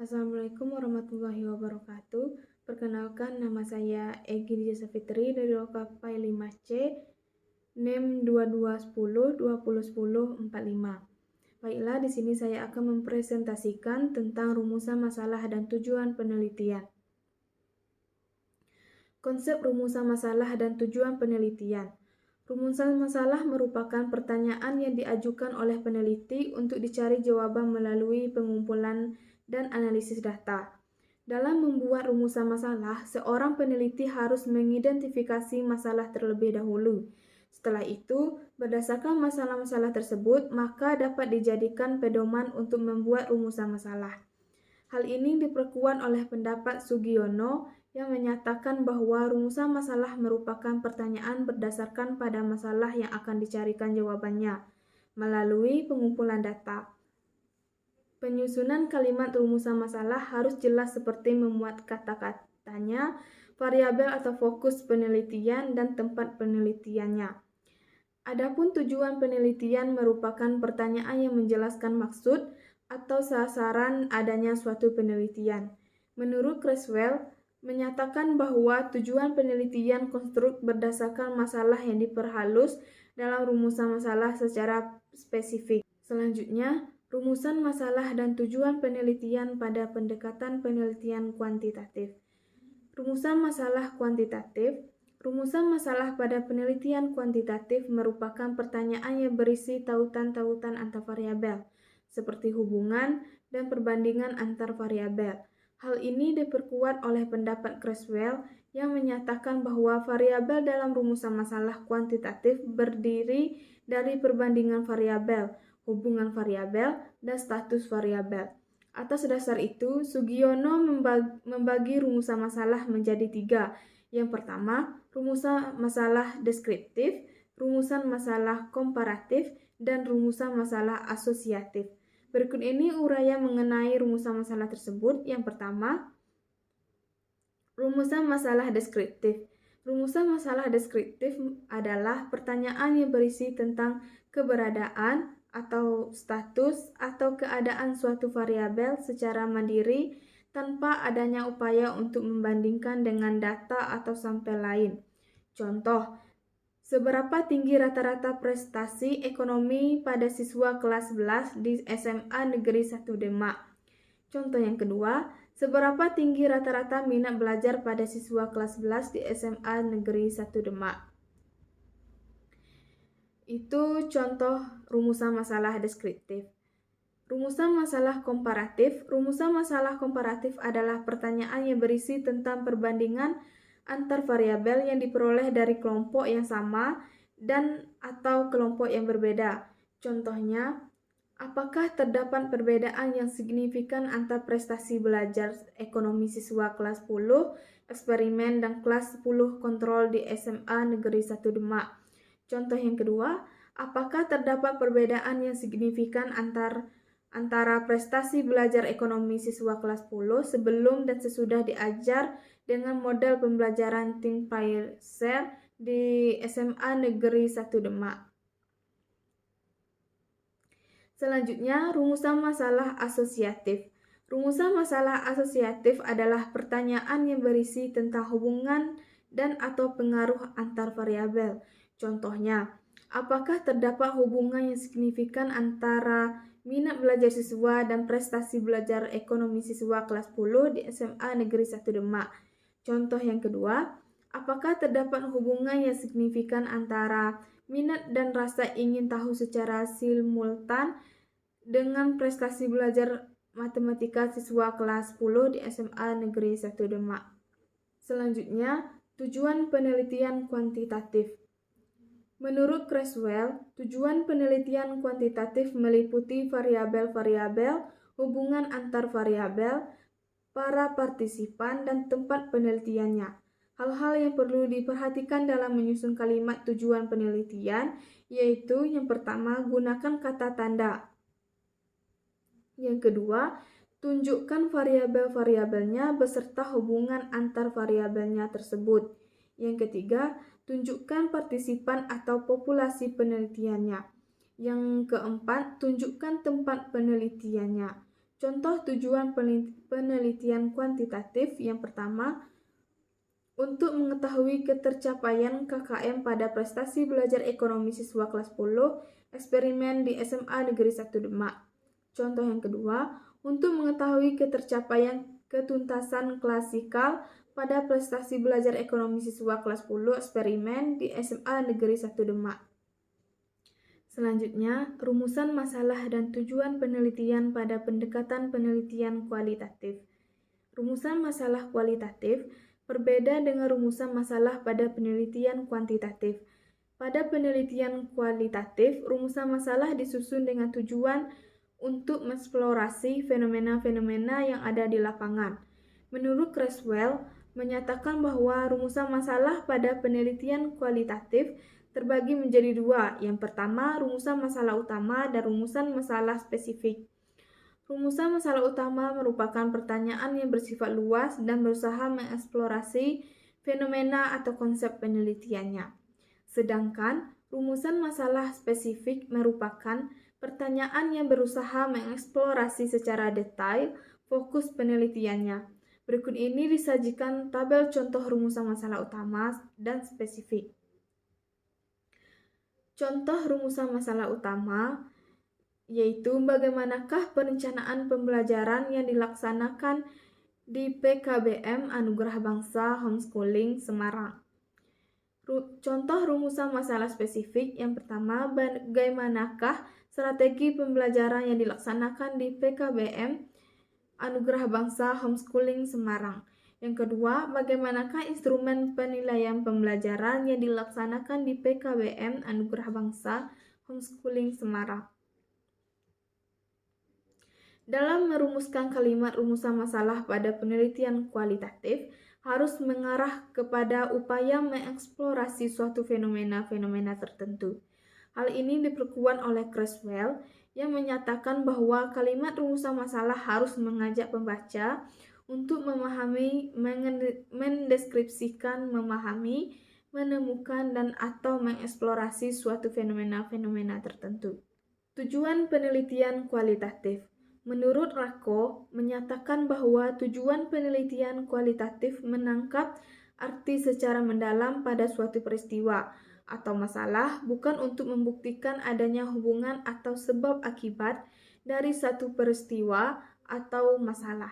Assalamualaikum warahmatullahi wabarakatuh. Perkenalkan, nama saya Egi Dijasa Fitri dari Lokapai 5C, NIM 2210 2010 45. Baiklah, di sini saya akan mempresentasikan tentang rumusan masalah dan tujuan penelitian. Konsep rumusan masalah dan tujuan penelitian. Rumusan masalah merupakan pertanyaan yang diajukan oleh peneliti untuk dicari jawaban melalui pengumpulan dan analisis data. Dalam membuat rumusan masalah, seorang peneliti harus mengidentifikasi masalah terlebih dahulu. Setelah itu, berdasarkan masalah-masalah tersebut, maka dapat dijadikan pedoman untuk membuat rumusan masalah. Hal ini diperkuat oleh pendapat Sugiono yang menyatakan bahwa rumusan masalah merupakan pertanyaan berdasarkan pada masalah yang akan dicarikan jawabannya melalui pengumpulan data. Penyusunan kalimat rumusan masalah harus jelas seperti memuat kata-katanya, variabel atau fokus penelitian, dan tempat penelitiannya. Adapun tujuan penelitian merupakan pertanyaan yang menjelaskan maksud atau sasaran adanya suatu penelitian. Menurut Creswell, menyatakan bahwa tujuan penelitian konstruk berdasarkan masalah yang diperhalus dalam rumusan masalah secara spesifik. Selanjutnya, rumusan masalah dan tujuan penelitian pada pendekatan penelitian kuantitatif. Rumusan masalah kuantitatif. Rumusan masalah pada penelitian kuantitatif merupakan pertanyaan yang berisi tautan-tautan antar variabel, seperti hubungan dan perbandingan antar variabel. Hal ini diperkuat oleh pendapat Creswell yang menyatakan bahwa variabel dalam rumusan masalah kuantitatif berdiri dari perbandingan variabel, hubungan variabel, dan status variabel. Atas dasar itu, Sugiono membagi rumusan masalah menjadi 3. Yang pertama, rumusan masalah deskriptif, rumusan masalah komparatif, dan rumusan masalah asosiatif. Berikut ini uraian mengenai rumusan masalah tersebut. Yang pertama, rumusan masalah deskriptif. Rumusan masalah deskriptif adalah pertanyaan yang berisi tentang keberadaan atau status atau keadaan suatu variabel secara mandiri tanpa adanya upaya untuk membandingkan dengan data atau sampel lain. Contoh, seberapa tinggi rata-rata prestasi ekonomi pada siswa kelas 11 di SMA Negeri 1 Demak? Contoh yang kedua, seberapa tinggi rata-rata minat belajar pada siswa kelas 11 di SMA Negeri 1 Demak? Itu contoh rumusan masalah deskriptif. Rumusan masalah komparatif. Rumusan masalah komparatif adalah pertanyaan yang berisi tentang perbandingan antar variabel yang diperoleh dari kelompok yang sama dan atau kelompok yang berbeda. Contohnya, apakah terdapat perbedaan yang signifikan antar prestasi belajar ekonomi siswa kelas 10 eksperimen dan kelas 10 kontrol di SMA Negeri 1 Demak? Contoh yang kedua, apakah terdapat perbedaan yang signifikan antara prestasi belajar ekonomi siswa kelas 10 sebelum dan sesudah diajar dengan model pembelajaran Think Pair Share di SMA Negeri 1 Demak. Selanjutnya, rumusan masalah asosiatif. Rumusan masalah asosiatif adalah pertanyaan yang berisi tentang hubungan dan atau pengaruh antar variabel. Contohnya, apakah terdapat hubungan yang signifikan antara minat belajar siswa dan prestasi belajar ekonomi siswa kelas 10 di SMA Negeri 1 Demak? Contoh yang kedua, apakah terdapat hubungan yang signifikan antara minat dan rasa ingin tahu secara simultan dengan prestasi belajar matematika siswa kelas 10 di SMA Negeri 1 Demak? Selanjutnya, tujuan penelitian kuantitatif. Menurut Creswell, tujuan penelitian kuantitatif meliputi variabel-variabel, hubungan antar variabel, para partisipan, dan tempat penelitiannya. Hal-hal yang perlu diperhatikan dalam menyusun kalimat tujuan penelitian yaitu yang pertama, gunakan kata tanda. Yang kedua, tunjukkan variabel-variabelnya beserta hubungan antar variabelnya tersebut. Yang ketiga, tunjukkan partisipan atau populasi penelitiannya. Yang keempat, tunjukkan tempat penelitiannya. Contoh tujuan penelitian kuantitatif yang pertama, untuk mengetahui ketercapaian KKM pada prestasi belajar ekonomi siswa kelas 10 eksperimen di SMA Negeri 1 Demak. Contoh yang kedua, untuk mengetahui ketercapaian ketuntasan klasikal pada prestasi belajar ekonomi siswa kelas 10 eksperimen di SMA Negeri 1 Demak. Selanjutnya, rumusan masalah dan tujuan penelitian pada pendekatan penelitian kualitatif. Rumusan masalah kualitatif berbeda dengan rumusan masalah pada penelitian kuantitatif. Pada penelitian kualitatif, rumusan masalah disusun dengan tujuan untuk mengeksplorasi fenomena-fenomena yang ada di lapangan. Menurut Creswell, menyatakan bahwa rumusan masalah pada penelitian kualitatif terbagi menjadi dua. Yang pertama, rumusan masalah utama dan rumusan masalah spesifik. Rumusan masalah utama merupakan pertanyaan yang bersifat luas dan berusaha mengeksplorasi fenomena atau konsep penelitiannya. Sedangkan rumusan masalah spesifik merupakan pertanyaan yang berusaha mengeksplorasi secara detail fokus penelitiannya. Berikut ini disajikan tabel contoh rumusan masalah utama dan spesifik. Contoh rumusan masalah utama yaitu bagaimanakah perencanaan pembelajaran yang dilaksanakan di PKBM Anugerah Bangsa Homeschooling Semarang. Contoh rumusan masalah spesifik yang pertama, bagaimanakah strategi pembelajaran yang dilaksanakan di PKBM Anugerah Bangsa Homeschooling Semarang. Yang kedua, bagaimanakah instrumen penilaian pembelajaran yang dilaksanakan di PKBM Anugerah Bangsa Homeschooling Semarang. Dalam merumuskan kalimat rumusan masalah pada penelitian kualitatif, harus mengarah kepada upaya mengeksplorasi suatu fenomena-fenomena tertentu. Hal ini diperkuat oleh Creswell yang menyatakan bahwa kalimat rumusan masalah harus mengajak pembaca untuk memahami, mendeskripsikan, memahami, menemukan, dan atau mengeksplorasi suatu fenomena-fenomena tertentu. Tujuan penelitian kualitatif. Menurut Rako, menyatakan bahwa tujuan penelitian kualitatif menangkap arti secara mendalam pada suatu peristiwa atau masalah, bukan untuk membuktikan adanya hubungan atau sebab akibat dari satu peristiwa atau masalah.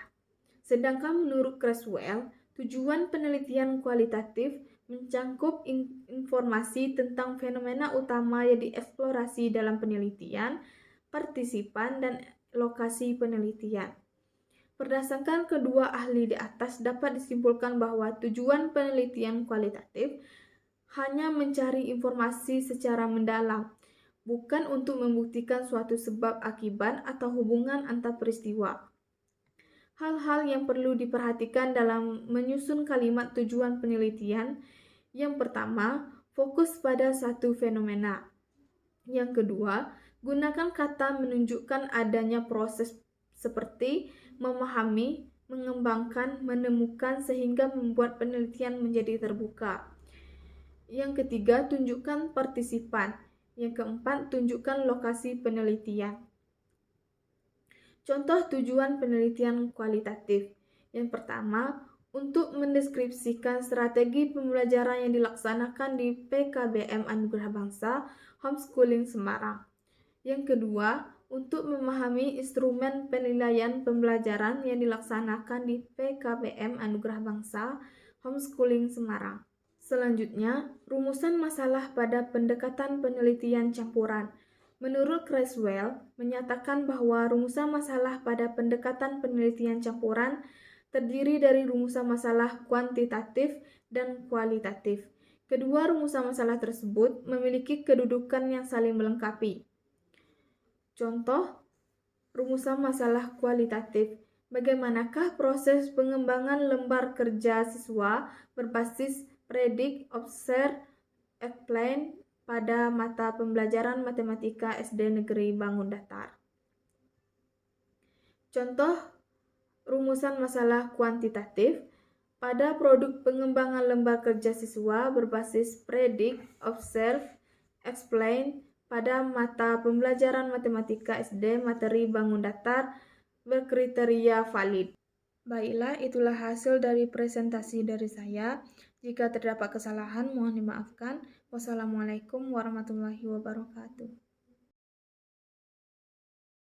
Sedangkan menurut Creswell, tujuan penelitian kualitatif mencangkup informasi tentang fenomena utama yang dieksplorasi dalam penelitian, partisipan, dan lokasi penelitian. Berdasarkan kedua ahli di atas, dapat disimpulkan bahwa tujuan penelitian kualitatif hanya mencari informasi secara mendalam, bukan untuk membuktikan suatu sebab akibat atau hubungan antar peristiwa. Hal-hal yang perlu diperhatikan dalam menyusun kalimat tujuan penelitian. Yang pertama, fokus pada satu fenomena. Yang kedua, gunakan kata menunjukkan adanya proses seperti memahami, mengembangkan, menemukan sehingga membuat penelitian menjadi terbuka. Yang ketiga, tunjukkan partisipan. Yang keempat, tunjukkan lokasi penelitian. Contoh tujuan penelitian kualitatif. Yang pertama, untuk mendeskripsikan strategi pembelajaran yang dilaksanakan di PKBM Anugerah Bangsa Homeschooling Semarang. Yang kedua, untuk memahami instrumen penilaian pembelajaran yang dilaksanakan di PKBM Anugerah Bangsa Homeschooling Semarang. Selanjutnya, rumusan masalah pada pendekatan penelitian campuran. Menurut Creswell, menyatakan bahwa rumusan masalah pada pendekatan penelitian campuran terdiri dari rumusan masalah kuantitatif dan kualitatif. Kedua rumusan masalah tersebut memiliki kedudukan yang saling melengkapi. Contoh, rumusan masalah kualitatif. Bagaimanakah proses pengembangan lembar kerja siswa berbasis predict, observe, explain pada mata pembelajaran matematika SD Negeri Bangun Datar. Contoh rumusan masalah kuantitatif. Pada produk pengembangan lembar kerja siswa berbasis predict, observe, explain pada mata pembelajaran matematika SD materi Bangun Datar berkriteria valid. Baiklah, itulah hasil dari presentasi dari saya. Jika terdapat kesalahan, mohon dimaafkan. Wassalamualaikum warahmatullahi wabarakatuh.